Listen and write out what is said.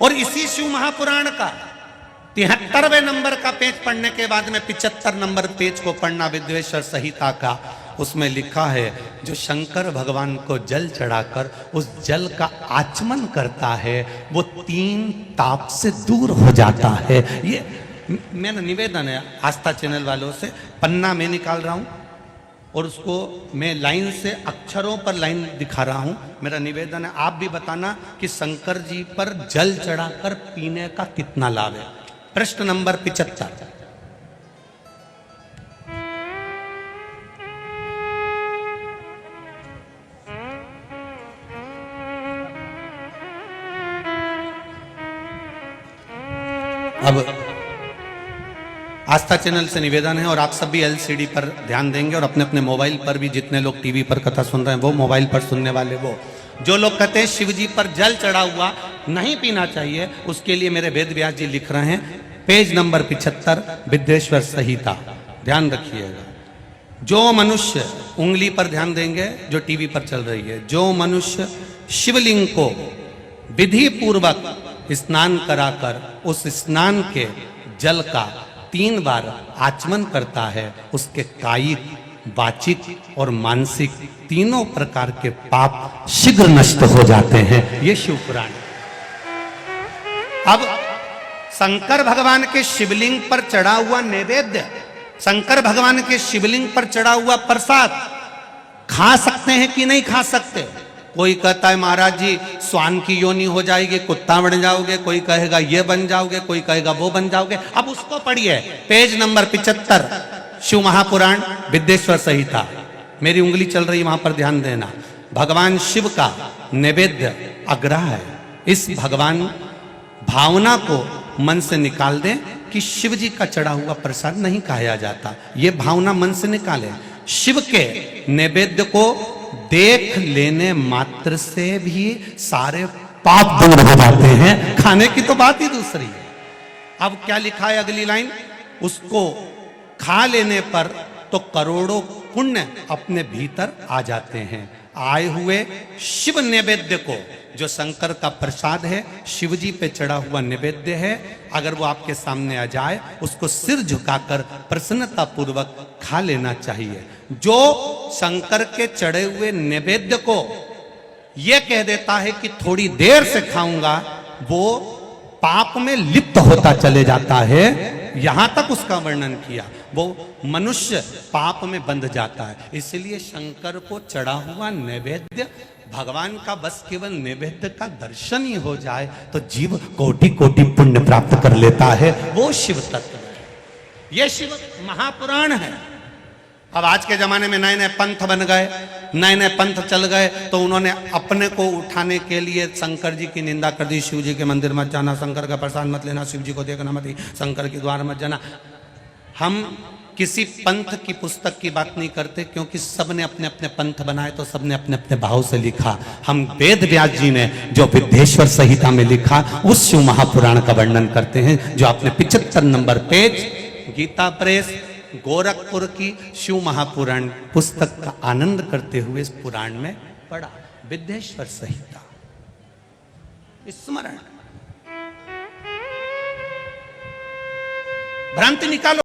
और इसी शिव महापुराण का 73वें नंबर का पेज पढ़ने के बाद में 75 नंबर पेज को पढ़ना विद्वेश्वर संहिता का। उसमें लिखा है जो शंकर भगवान को जल चढ़ाकर उस जल का आचमन करता है वो 3 ताप से दूर हो जाता है। ये मेरा निवेदन है आस्था चैनल वालों से, पन्ना मैं निकाल रहा हूं और उसको मैं लाइन से अक्षरों पर लाइन दिखा रहा हूं। मेरा निवेदन है आप भी बताना कि शंकर जी पर जल चढ़ाकर पीने का कितना लाभ है। प्रश्न नंबर 75। अब आस्था चैनल से निवेदन है और आप सब भी एलसीडी पर ध्यान देंगे और अपने अपने मोबाइल पर भी, जितने लोग टीवी पर कथा सुन रहे हैं वो, मोबाइल पर सुनने वाले वो, जो लोग कहते हैं शिव जी पर जल चढ़ा हुआ नहीं पीना चाहिए, उसके लिए मेरे वेद व्यास जी लिख रहे हैं पेज नंबर 75 विद्वेश्वर संहिता। ध्यान रखिएगा, जो मनुष्य, उंगली पर ध्यान देंगे जो टीवी पर चल रही है, जो मनुष्य शिवलिंग को विधि पूर्वक स्नान कराकर उस स्नान के जल का 3 बार आचमन करता है उसके कायिक, वाचिक और मानसिक तीनों प्रकार के पाप शीघ्र नष्ट हो जाते हैं। ये शिव पुराण। अब शंकर भगवान के शिवलिंग पर चढ़ा हुआ नैवेद्य, शंकर भगवान के शिवलिंग पर चढ़ा हुआ प्रसाद खा सकते हैं कि नहीं खा सकते? कोई कहता है महाराज जी स्वान की योनि हो जाएगी, कुत्ता बन जाओगे, कोई कहेगा ये बन जाओगे, कोई कहेगा वो बन जाओगे। अब उसको पढ़िए, पेज नंबर 75 शिव महापुराण विद्वेश्वर संहिता। मेरी उंगली चल रही है वहां पर ध्यान देना। भगवान शिव का नैवेद्य अग्रह है। इस भगवान भावना को मन से निकाल दें कि शिव जी का चढ़ा हुआ प्रसाद नहीं खाया जाता, ये भावना मन से निकालें। शिव के नैवेद्य को देख लेने मात्र से भी सारे पाप दूर हो जाते हैं, खाने की तो बात ही दूसरी है। अब क्या लिखा है अगली लाइन, उसको खा लेने पर तो करोड़ों पुण्य अपने भीतर आ जाते हैं। आए हुए शिव नैवेद्य को, जो शंकर का प्रसाद है, शिव जी पे चढ़ा हुआ नैवेद्य है, अगर वो आपके सामने आ जाए उसको सिर झुकाकर प्रसन्नता पूर्वक खा लेना चाहिए। जो शंकर के चढ़े हुए नैवेद्य को ये कह देता है कि थोड़ी देर से खाऊंगा, वो पाप में लिप्त होता चले जाता है। यहां तक उसका वर्णन किया, वो मनुष्य पाप में बंध जाता है। इसलिए शंकर को चढ़ा हुआ नैवेद्य, भगवान का बस केवल नैवेद्य का दर्शन ही हो जाए तो जीव कोटि कोटि पुण्य प्राप्त कर लेता है। वो शिव तत्व है, ये शिव महापुराण है। अब आज के जमाने में नए नए पंथ बन गए, नए नए पंथ चल गए, तो उन्होंने अपने को उठाने के लिए शंकर जी की निंदा कर दी। शिव जी के मंदिर मत जाना, शंकर का प्रसाद मत लेना, शिव जी को देखना मत, शंकर के द्वार मत जाना। हम किसी पंथ की पुस्तक की बात नहीं करते, क्योंकि सबने अपने अपने पंथ बनाए तो सबने अपने अपने भाव से लिखा। हम वेद व्यास जी ने जो विद्वेश्वर संहिता में लिखा उस शिव महापुराण का वर्णन करते हैं, जो आपने 75 नंबर पेज गीता प्रेस गोरखपुर की शिव महापुराण पुस्तक का आनंद करते हुए इस पुराण में पढ़ा। विद्वेश्वर संहिता स्मरण, भ्रांति निकालो।